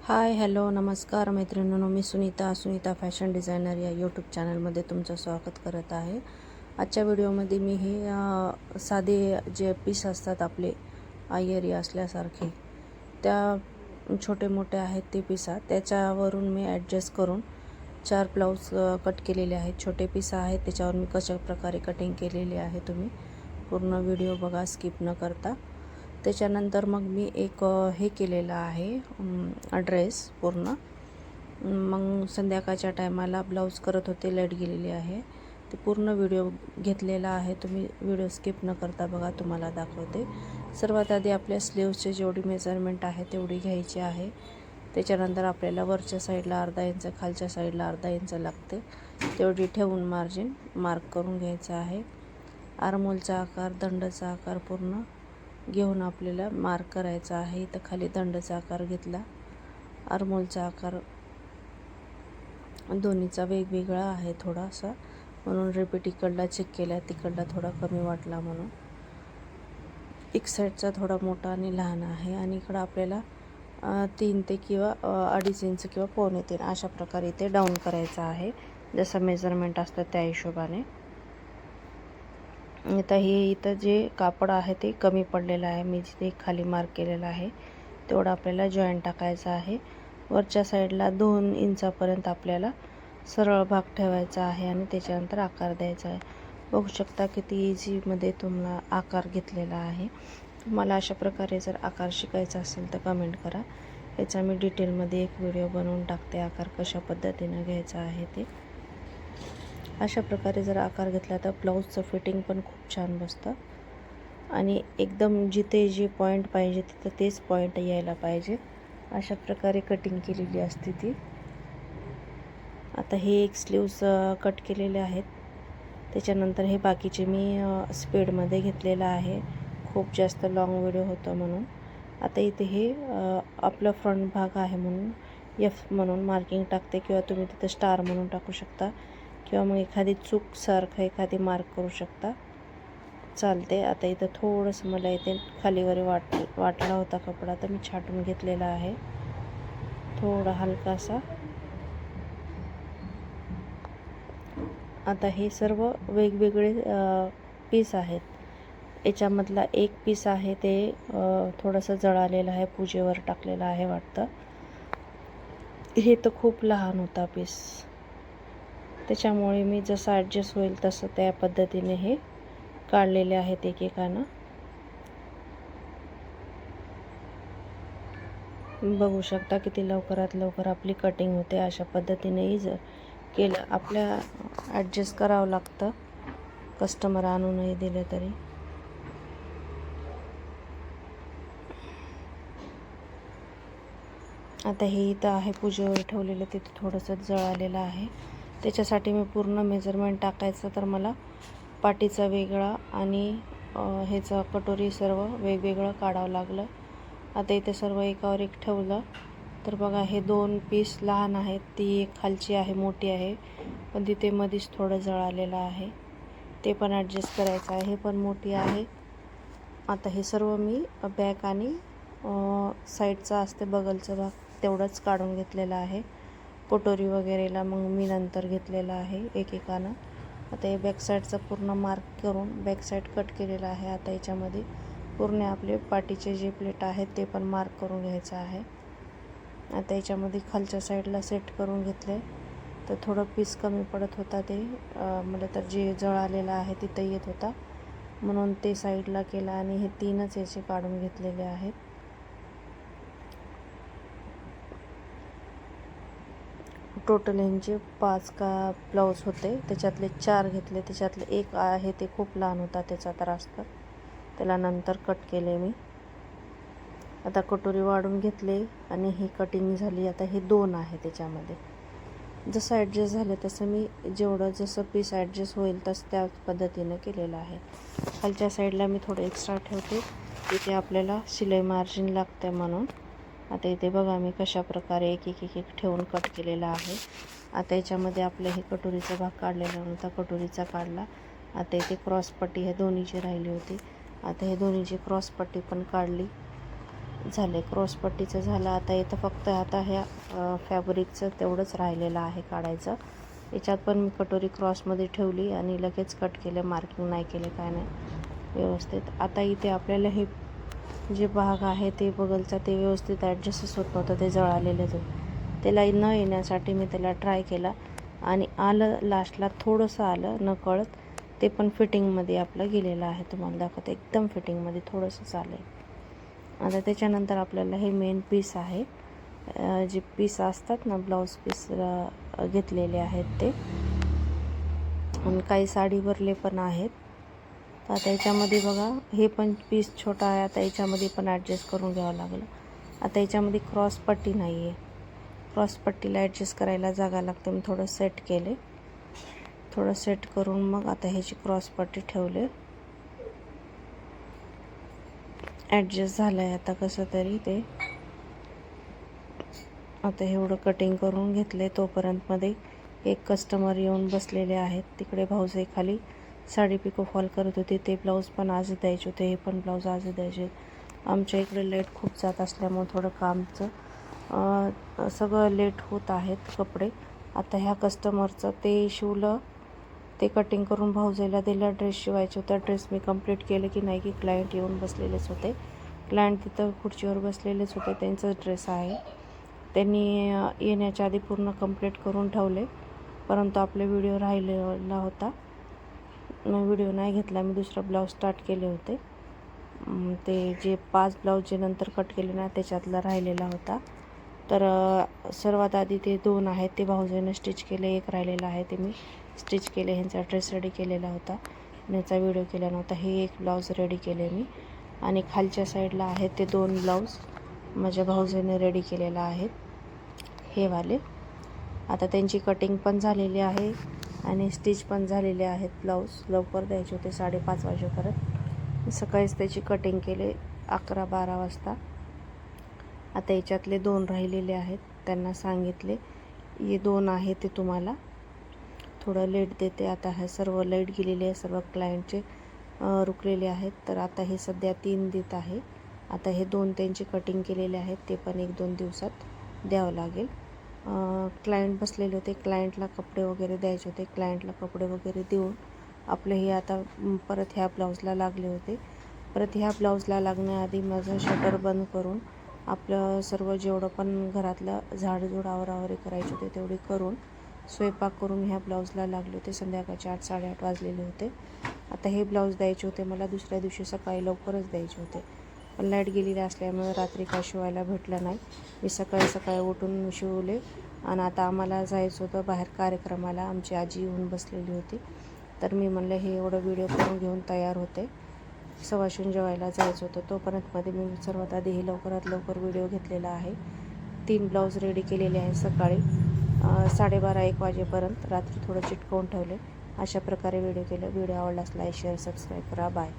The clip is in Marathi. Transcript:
हाय हॅलो नमस्कार मैत्रिणींनो, मी सुनीता फॅशन डिझायनर या यूट्यूब चॅनलमध्ये तुमचं स्वागत करत आहे। आजच्या व्हिडिओमध्ये मी हे साधे जे पीस असतात आपले आयरी असल्यासारखे, त्या छोटे मोठे आहेत ते पीस, त्याच्यावरून मी ॲडजस्ट करून 4 ब्लाऊज कट केलेले आहेत। छोटे पीस आहेत, त्याच्यावर मी कशा प्रकारे कटिंग केलेली आहे तुम्ही पूर्ण व्हिडिओ बघा स्किप न करता। त्याच्यानंतर मग मी एक हे केलेलं आहे ड्रेस पूर्ण। मग संध्याकाळच्या टायमाला ब्लाऊज करत होते, लाईट गेलेली आहे, ते पूर्ण व्हिडिओ घेतलेला आहे, तुम्ही व्हिडिओ स्किप न करता बघा, तुम्हाला दाखवते। सर्वात आधी आपल्या स्लीव्सचे जेवढी मेजरमेंट आहे तेवढी घ्यायची आहे। त्याच्यानंतर आपल्याला वरच्या साईडला अर्धा इंच, खालच्या साईडला अर्धा इंच लागते, तेवढी ठेवून मार्जिन मार्क करून घ्यायचं आहे। आर्महोलचा आकार, दंडचा आकार पूर्ण घेऊन आपल्याला मार्क करायचा आहे। इथं खाली दंडचा आकार घेतला, आर्महोलचा आकार दोन्हीचा वेगवेगळा आहे थोडासा, म्हणून रिपीट इकडला चेक केला, तिकडला थोडा कमी वाटला म्हणून एक साईडचा थोडा मोठा आणि लहान आहे। आणि इकडं आपल्याला 3 ते किंवा 2.5 इंच किंवा 2.25 अशा प्रकारे इथे डाऊन करायचं आहे, जसं मेजरमेंट असतं त्या हिशोबाने। आता इथं जे कापड आहे ते कमी पडलेलं आहे, मी जिथे खाली मार्क केलेलं आहे तेवढं आपल्याला जॉईंट टाकायचं आहे। वरच्या साईडला 2 इंचापर्यंत आपल्याला सरळ भाग ठेवायचा आहे आणि त्याच्यानंतर आकार द्यायचा आहे। बघू शकता किती इझीमध्ये तुम्हाला आकार घेतलेला आहे। तुम्हाला अशा प्रकारे जर आकार शिकायचा असेल तर कमेंट करा, याचा मी डिटेलमध्ये एक व्हिडिओ बनवून टाकते, आकार कशा पद्धतीने घ्यायचा आहे ते। अशा प्रकारे जर आकार घेतला तर ब्लाऊजचं फिटिंग पण खूप छान बसतं आणि एकदम जिथे जे पॉईंट पाहिजे तिथं तेच पॉईंट यायला पाहिजे, अशा प्रकारे कटिंग केलेली असते ती। आता हे एक स्लीव्स कट केलेले आहेत, त्याच्यानंतर हे बाकीचे मी स्पीडमध्ये घेतलेलं आहे, खूप जास्त लॉंग व्हिडिओ होतं म्हणून। आता इथे हे आपला फ्रंट भाग आहे म्हणून F म्हणून मार्किंग टाकते, किंवा तुम्ही तिथे स्टार म्हणून टाकू शकता, किंवा मग एखादी चूकसारखं एखादी मार्क करू शकता, चालते। आता इथं थोडंसं मला इथे खालीवर वाटला होता कपडा, तर मी छाटून घेतलेला आहे थोडा हलकासा। आता हे सर्व वेगवेगळे पीस आहेत, याच्यामधला एक पीस आहे ते थोडंसं जळालेलं आहे, पूजेवर टाकलेलं आहे वाटतं। हे तर खूप लहान होता पीस, त्याच्यामुळे मी जसं ॲडजस्ट होईल तसं त्या पद्धतीने हे काढलेले आहेत एकेकानं। बघू शकता किती लवकरात लवकर आपली कटिंग होते। अशा पद्धतीनेही जर केलं, आपल्या ॲडजस्ट करावं लागतं, कस्टमर आणूनही दिले तरी। आता हे इथं आहे पूजेवर ठेवलेलं, तिथं थोडंसं जळालेलं आहे, त्याच्यासाठी मी पूर्ण मेजरमेंट टाकायचं, तर मला पाटीचा वेगळा आणि ह्याचा कटोरी सर्व वेगवेगळं काढावं लागलं। आता इथे सर्व एकावर एक ठेवलं, तर बघा हे 2 पीस लहान आहेत, ती एक खालची आहे मोठी आहे, पण तिथे मध्येच थोडं जळालेलं आहे, ते पण ॲडजस्ट करायचं आहे, हे पण मोठी आहे। आता हे सर्व मी बॅक आणि साईडचा असते बगलचा भाग तेवढंच काढून घेतलेलं आहे, कटोरी वगैरेला मग मी नंतर घेतलेलं आहे एकेकानं। आता हे बॅक साईडचा पूर्ण मार्क करून बॅक साईड कट केलेला आहे। आता याच्यामध्ये पूर्ण आपले पाटीचे जे प्लेट आहेत ते पण मार्क करून घ्यायचं आहे। आता याच्यामध्ये खालच्या साईडला सेट करून घेतले, तर थोडं पीस कमी पडत होता, ते मला तर जे जळालेलं आहे तिथं येत होता, म्हणून ते साईडला केलं आणि हे 3च याचे काढून घेतलेले आहेत। टोटल यांचे 5 का ब्लाऊज होते, त्याच्यातले 4 घेतले, त्याच्यातले एक आहे ते खूप लहान होता, त्याचा त्रास, तर त्याला नंतर कट केले मी। आता कटोरी वाढून घेतले आणि ही कटिंग झाली। आता हे 2 आहे, त्याच्यामध्ये जसं ॲडजस्ट झालं तसं मी जेवढं जसं पीस ॲडजस्ट होईल तसं त्या पद्धतीनं केलेलं आहे। खालच्या साईडला मी थोडं एक्स्ट्रा ठेवते, इथे आपल्याला शिलाई मार्जिन लागते म्हणून। आता इथे बघा मी कशा प्रकारे एक एक एक एक ठेवून कट केलेला आहे। आता याच्यामध्ये आपलं हे कटोरीचा भाग काढलेला नव्हता, कटोरीचा काढला। आता इथे क्रॉसपट्टी हे दोन्हीची राहिली होती, आता हे दोन्हीची क्रॉसपट्टी पण काढली। झाले, क्रॉसपट्टीचं झालं. आता इथं फक्त आता ह्या फॅब्रिकचं तेवढंच राहिलेलं आहे काढायचं. याच्यात पण मी कटोरी क्रॉसमध्ये ठेवली आणि लगेच कट केले, मार्किंग नाही केले, काय नाही, व्यवस्थित. आता इथे आपल्याला हे जे भाग आहे ते बगलचा ते व्यवस्थित ॲडजस्टच होत नव्हतं, ते जळालेलं होतं. त्याला न येण्यासाठी मी त्याला ट्राय केला आणि आलं, लास्टला थोडंसं आलं नकळत. ते पण फिटिंगमध्ये आपलं गेलेलं आहे, तुम्हाला दाखवते. एकदम फिटिंगमध्ये थोडंसंच आलं आहे. आता त्याच्यानंतर आपल्याला हे मेन पीस आहे, जे पीस असतात ना, ब्लाऊज पीस घेतलेले आहेत ते, आणि काही साडीवरले पण आहेत. तर त्याच्यामध्ये बघा, हे पण पीस छोटा आहे. आता याच्यामध्ये पण ॲडजस्ट करून घ्यावं लागलं. आता याच्यामध्ये क्रॉसपट्टी नाही आहे, क्रॉसपट्टीला ॲडजस्ट करायला जागा लागते. मी थोडं सेट केले, थोडं सेट करून मग आता ह्याची क्रॉसपट्टी ठेवले. ॲडजस्ट झालं आहे आता कसं तरी ते. आता एवढं कटिंग करून घेतलं आहे. तोपर्यंतमध्ये एक कस्टमर येऊन बसलेले आहेत तिकडे. भाऊजे खाली साडी पिको फॉल करत होते. ते ब्लाऊज पण आज द्यायचे होते, हे पण ब्लाऊज आज द्यायचे. आमच्या इकडे लेट खूप जात असल्यामुळे थोडं कामचं सगळं लेट होत आहेत कपडे. आता ह्या कस्टमरचं ते शिवलं, ते कटिंग करून भाऊजेला दिलं. ड्रेस शिवायचे होता, ड्रेस मी कंप्लीट केले की नाही की क्लायंट येऊन बसलेलेच होते. क्लायंट तिथं खुर्चीवर बसलेलेच होते, त्यांचाच ड्रेस आहे. त्यांनी येण्याच्या आधी पूर्ण कंप्लीट करून ठेवले, परंतु आपले व्हिडिओ राहिलेला होता, व्हिडिओ नाही घेतला. मी दुसरा ब्लाऊज स्टार्ट केले होते. ते जे 5 ब्लाऊज जे नंतर कट केले ना, त्याच्यातला राहिलेला होता. तर सर्वात आधी ते 2 आहेत ते भाऊजीने स्टिच केले, एक राहिलेला आहे ते मी स्टिच केले. ह्यांचा ड्रेस रेडी केलेला होता आणि ह्याचा व्हिडिओ केला नव्हता. हे एक ब्लाऊज रेडी केले मी, आणि खालच्या साईडला आहेत ते 2 ब्लाऊज माझ्या भाऊजीने रेडी केलेला आहेत, हे वाले. आता त्यांची कटिंग पण झालेली आहे आणि स्टिच पण झालेले आहेत. ब्लाऊज लवकर द्यायचे होते, 5:30 वाजेपर्यंत. सकाळीच त्याची कटिंग केले 11-12 वाजता. आता याच्यातले 2 राहिलेले आहेत, त्यांना सांगितले हे 2 आहे ते तुम्हाला थोडं लेट देते. आता हे सर्व लाईट गेलेले आहे, सर्व क्लायंटचे रुकलेले आहेत. तर आता हे सध्या 3 देत आहे. आता हे 2 त्यांची कटिंग केलेले आहेत, ते पण 1-2 दिवसात द्यावं लागेल. क्लायंट बसलेले होते, क्लायंटला कपडे वगैरे द्यायचे होते. क्लायंटला कपडे वगैरे देऊन आपलं हे आता परत ह्या ब्लाऊजला लागले होते. परत ह्या ब्लाऊजला लागण्याआधी माझं शटर बंद करून आपलं सर्व जेवढं पण घरातलं झाडझूड आवरावरी करायचे होते तेवढी करून स्वयंपाक करून ह्या ब्लाऊजला लागले होते. संध्याकाळचे 8-8:30 वाजलेले होते. आता हे ब्लाऊज द्यायचे होते मला दुसऱ्या दिवशी सकाळी लवकरच द्यायचे होते, पण लाईट गेलेली असल्यामुळे रात्री काय शिवायला भेटलं नाही. मी सकाळी उठून शिवले. आणि आता आम्हाला जायचं होतं बाहेर कार्यक्रमाला, आमची आजी येऊन बसलेली होती. तर मी म्हणलं हे एवढं व्हिडिओ करून घेऊन तयार होते, सवाशून जेवायला जायचं होतं. तोपर्यंतमध्ये मी सर्वात आधी हे लवकरात लवकर व्हिडिओ घेतलेला आहे. 3 ब्लाऊज रेडी केलेले आहे सकाळी 12:30-1 वाजेपर्यंत. रात्री थोडं चिटकवून ठेवले. अशा प्रकारे व्हिडिओ केले. व्हिडिओ आवडल्यास लाईक, शेअर, सबस्क्राईब करा. बाय.